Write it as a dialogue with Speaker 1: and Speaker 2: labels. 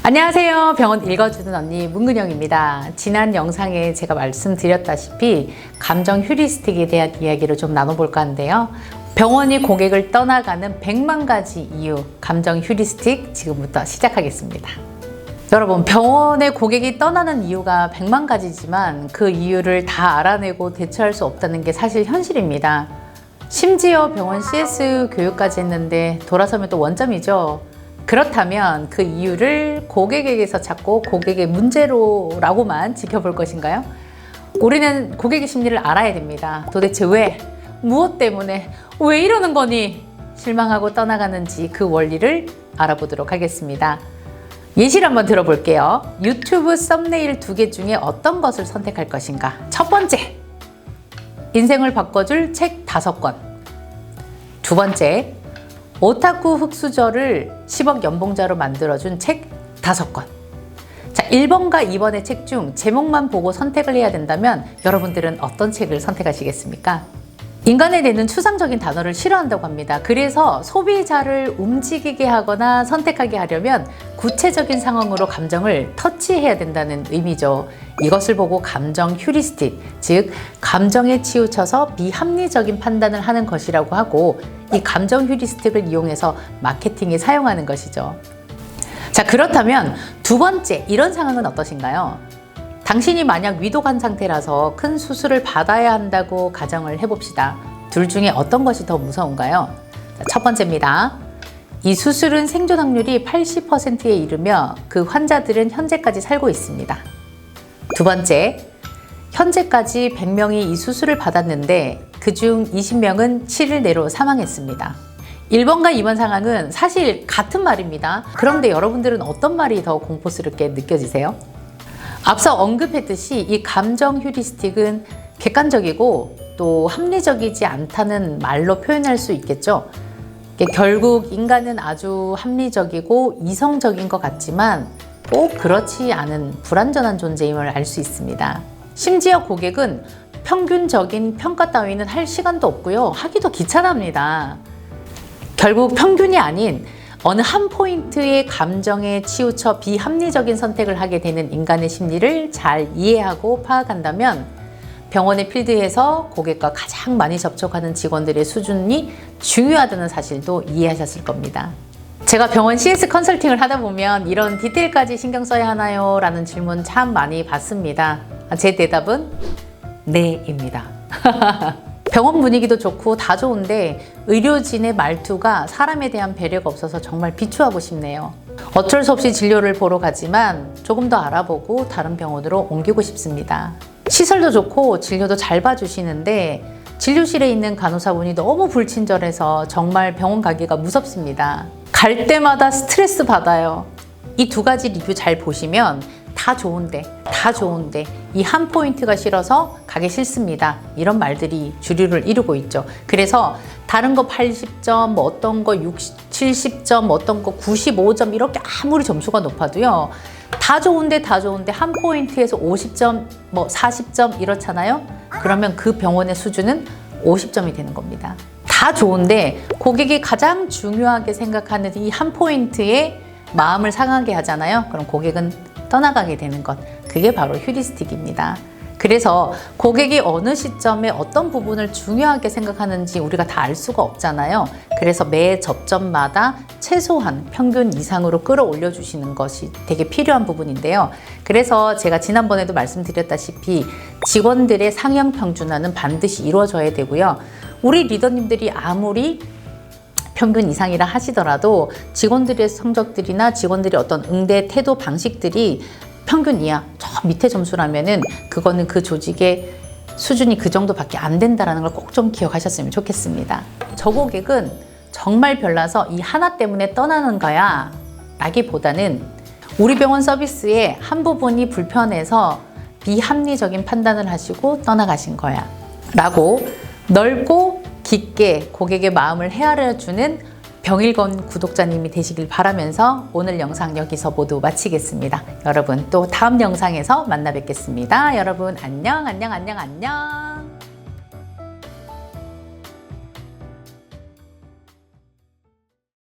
Speaker 1: 안녕하세요. 병원 읽어주는 언니 문근영입니다. 지난 영상에 제가 말씀드렸다시피 감정 휴리스틱에 대한 이야기를 좀 나눠볼까 하는데요. 병원이 고객을 떠나가는 100만 가지 이유, 감정 휴리스틱 지금부터 시작하겠습니다. 여러분, 병원의 고객이 떠나는 이유가 100만 가지지만 그 이유를 다 알아내고 대처할 수 없다는 게 사실 현실입니다. 심지어 병원 CS 교육까지 했는데 돌아서면 또 원점이죠. 그렇다면 그 이유를 고객에게서 찾고 고객의 문제로라고만 지켜볼 것인가요? 우리는 고객의 심리를 알아야 됩니다. 도대체 왜? 무엇 때문에? 왜 이러는 거니? 실망하고 떠나가는지 그 원리를 알아보도록 하겠습니다. 예시를 한번 들어볼게요. 유튜브 썸네일 2개 중에 어떤 것을 선택할 것인가? 첫 번째, 인생을 바꿔줄 책 5권. 두 번째, 오타쿠 흑수저를 10억 연봉자로 만들어준 책 5권. 자, 1번과 2번의 책 중 제목만 보고 선택을 해야 된다면 여러분들은 어떤 책을 선택하시겠습니까? 인간에 대는 추상적인 단어를 싫어한다고 합니다. 그래서 소비자를 움직이게 하거나 선택하게 하려면 구체적인 상황으로 감정을 터치해야 된다는 의미죠. 이것을 보고 감정 휴리스틱, 즉 감정에 치우쳐서 비합리적인 판단을 하는 것이라고 하고, 이 감정 휴리스틱을 이용해서 마케팅에 사용하는 것이죠. 자, 그렇다면 두 번째, 이런 상황은 어떠신가요? 당신이 만약 위독한 상태라서 큰 수술을 받아야 한다고 가정을 해봅시다. 둘 중에 어떤 것이 더 무서운가요? 자, 첫 번째입니다. 이 수술은 생존 확률이 80%에 이르며 그 환자들은 현재까지 살고 있습니다. 두 번째, 현재까지 100명이 이 수술을 받았는데 그중 20명은 7일 내로 사망했습니다. 1번과 2번 상황은 사실 같은 말입니다. 그런데 여러분들은 어떤 말이 더 공포스럽게 느껴지세요? 앞서 언급했듯이 이 감정 휴리스틱은 객관적이고 또 합리적이지 않다는 말로 표현할 수 있겠죠. 결국 인간은 아주 합리적이고 이성적인 것 같지만 꼭 그렇지 않은 불완전한 존재임을 알 수 있습니다. 심지어 고객은 평균적인 평가 따위는 할 시간도 없고요. 하기도 귀찮합니다. 결국 평균이 아닌 어느 한 포인트의 감정에 치우쳐 비합리적인 선택을 하게 되는 인간의 심리를 잘 이해하고 파악한다면 병원의 필드에서 고객과 가장 많이 접촉하는 직원들의 수준이 중요하다는 사실도 이해하셨을 겁니다. 제가 병원 CS 컨설팅을 하다 보면 이런 디테일까지 신경 써야 하나요? 라는 질문 참 많이 받습니다. 제 대답은 네입니다. 병원 분위기도 좋고 다 좋은데 의료진의 말투가 사람에 대한 배려가 없어서 정말 비추하고 싶네요. 어쩔 수 없이 진료를 보러 가지만 조금 더 알아보고 다른 병원으로 옮기고 싶습니다. 시설도 좋고 진료도 잘 봐주시는데 진료실에 있는 간호사분이 너무 불친절해서 정말 병원 가기가 무섭습니다. 갈 때마다 스트레스 받아요. 이 두 가지 리뷰 잘 보시면 다 좋은데 이 한 포인트가 싫어서 가기 싫습니다. 이런 말들이 주류를 이루고 있죠. 그래서 다른 거 80점, 뭐 어떤 거 60, 70점, 뭐 어떤 거 95점 이렇게 아무리 점수가 높아도요. 다 좋은데 한 포인트에서 50점, 뭐 40점 이렇잖아요. 그러면 그 병원의 수준은 50점이 되는 겁니다. 다 좋은데 고객이 가장 중요하게 생각하는 이 한 포인트에 마음을 상하게 하잖아요. 그럼 고객은 떠나가게 되는 것, 그게 바로 휴리스틱입니다. 그래서 고객이 어느 시점에 어떤 부분을 중요하게 생각하는지 우리가 다 알 수가 없잖아요. 그래서 매 접점마다 최소한 평균 이상으로 끌어올려 주시는 것이 되게 필요한 부분인데요. 그래서 제가 지난번에도 말씀드렸다시피 직원들의 상향 평준화는 반드시 이루어져야 되고요. 우리 리더님들이 아무리 평균 이상이라 하시더라도 직원들의 성적들이나 직원들의 어떤 응대 태도 방식들이 평균 이하, 저 밑에 점수라면은 그거는 그 조직의 수준이 그 정도밖에 안 된다는 걸 꼭 좀 기억하셨으면 좋겠습니다. 저 고객은 정말 별나서 이 하나 때문에 떠나는 거야 라기보다는 우리 병원 서비스의 한 부분이 불편해서 비합리적인 판단을 하시고 떠나가신 거야 라고 넓고 깊게 고객의 마음을 헤아려주는 병일건 구독자님이 되시길 바라면서 오늘 영상 여기서 모두 마치겠습니다. 여러분 또 다음 영상에서 만나 뵙겠습니다. 여러분 안녕.